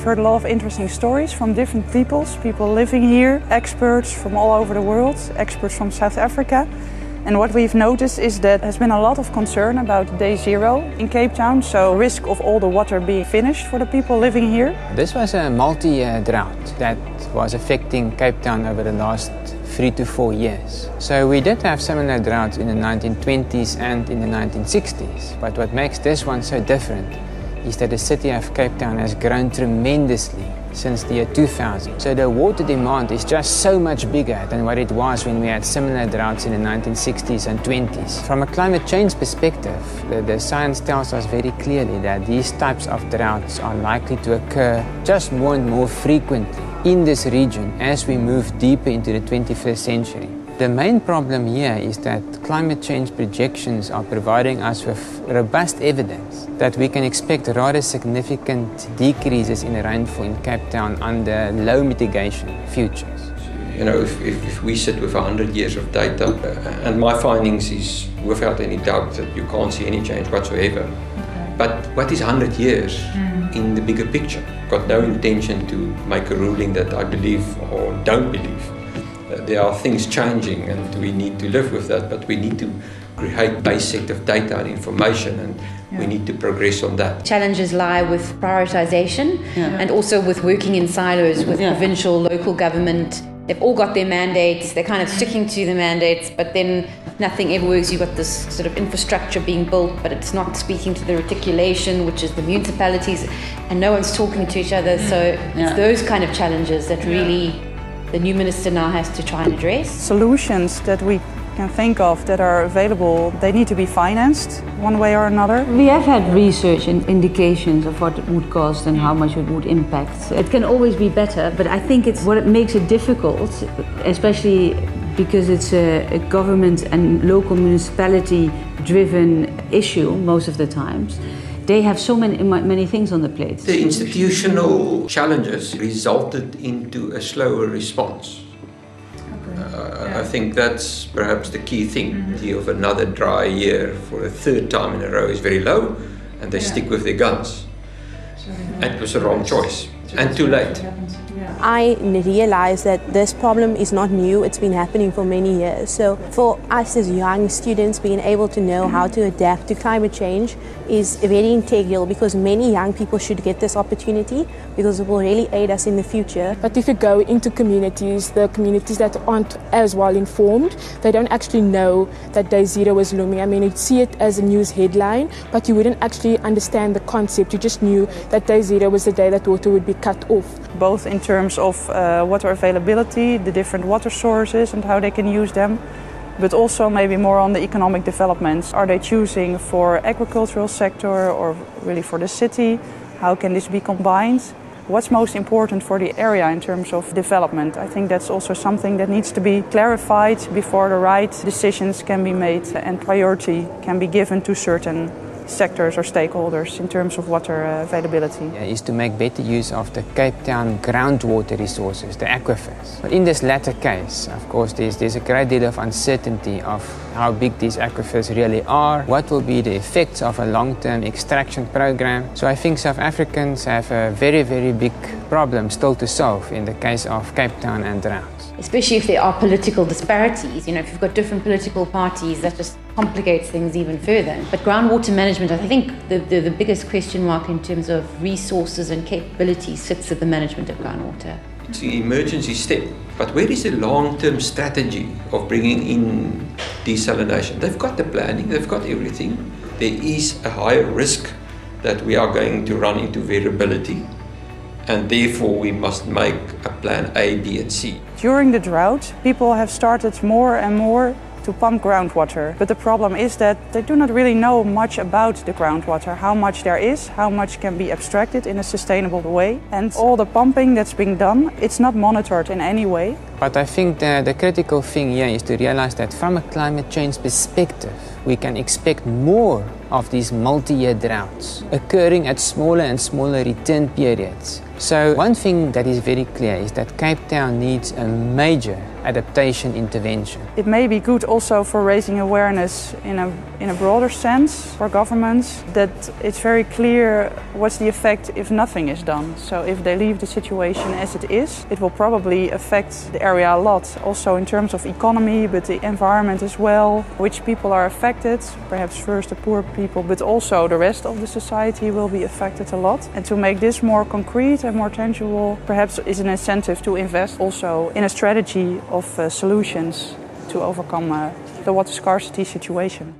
We've heard a lot of interesting stories from different peoples, people living here, experts from all over the world, experts from South Africa. And what we've noticed is that there's been a lot of concern about day zero in Cape Town, so risk of all the water being finished for the people living here. This was a multi-year drought that was affecting Cape Town over the last 3 to 4 years. So we did have similar droughts in the 1920s and in the 1960s, but what makes this one so different is that the city of Cape Town has grown tremendously since the year 2000. So the water demand is just so much bigger than what it was when we had similar droughts in the 1960s and 20s. From a climate change perspective, the science tells us very clearly that these types of droughts are likely to occur just more and more frequently in this region as we move deeper into the 21st century. The main problem here is that climate change projections are providing us with robust evidence that we can expect rather significant decreases in rainfall in Cape Town under low mitigation futures. You know, if we sit with 100 years of data, and my findings is without any doubt that you can't see any change whatsoever. Okay. But what is 100 years in the bigger picture? Got no intention to make a ruling that I believe or don't believe. There are things changing and we need to live with that, but we need to create a base set of data and information, and we need to progress on that. Challenges lie with prioritization and also with working in silos with provincial, local government. They've all got their mandates, they're kind of sticking to the mandates, but then nothing ever works. You've got this sort of infrastructure being built, but it's not speaking to the reticulation, which is the municipalities, and no one's talking to each other. So it's those kind of challenges that really the new minister now has to try and address. Solutions that we can think of that are available, they need to be financed one way or another. We have had research and indications of what it would cost and how much it would impact. It can always be better, but I think it's what it makes it difficult, especially because it's a government and local municipality driven issue most of the times. They have so many things on the plate. The institutional challenges resulted into a slower response. I think that's perhaps the key thing. The of another dry year for a third time in a row is very low, and they stick with their guns. And it was the wrong choice, and too late. I realized that this problem is not new, it's been happening for many years. So for us as young students, being able to know how to adapt to climate change is very integral, because many young people should get this opportunity because it will really aid us in the future. But if you go into communities, the communities that aren't as well informed, they don't actually know that day zero is looming. I mean, you'd see it as a news headline, but you wouldn't actually understand the concept. You just knew that day zero was the day that water would be cut off. Both in terms of water availability, the different water sources and how they can use them, but also maybe more on the economic developments. Are they choosing for agricultural sector or really for the city? How can this be combined? What's most important for the area in terms of development? I think that's also something that needs to be clarified before the right decisions can be made and priority can be given to certain sectors or stakeholders in terms of water availability. Is to make better use of the Cape Town groundwater resources, the aquifers. But in this latter case, of course, there's a great deal of uncertainty of how big these aquifers really are, what will be the effects of a long-term extraction program. So I think South Africans have a very, very big problem still to solve in the case of Cape Town and droughts. Especially if there are political disparities. You know, if you've got different political parties, that just complicates things even further. But groundwater management, I think the biggest question mark in terms of resources and capabilities sits with the management of groundwater. It's an emergency step, but where is the long-term strategy of bringing in desalination? They've got the planning, they've got everything. There is a higher risk that we are going to run into variability, and therefore we must make a plan A, B and C. During the drought, people have started more and more to pump groundwater. But the problem is that they do not really know much about the groundwater, how much there is, how much can be abstracted in a sustainable way. And all the pumping that's being done, it's not monitored in any way. But I think the critical thing here is to realize that from a climate change perspective, we can expect more of these multi-year droughts occurring at smaller and smaller return periods. So one thing that is very clear is that Cape Town needs a major adaptation intervention. It may be good also for raising awareness in a broader sense for governments, that it's very clear what's the effect if nothing is done. So if they leave the situation as it is, it will probably affect the area a lot, also in terms of economy, but the environment as well. Which people are affected, perhaps first the poor people, but also the rest of the society will be affected a lot. And to make this more concrete and more tangible, perhaps is an incentive to invest also in a strategy of solutions to overcome the water scarcity situation.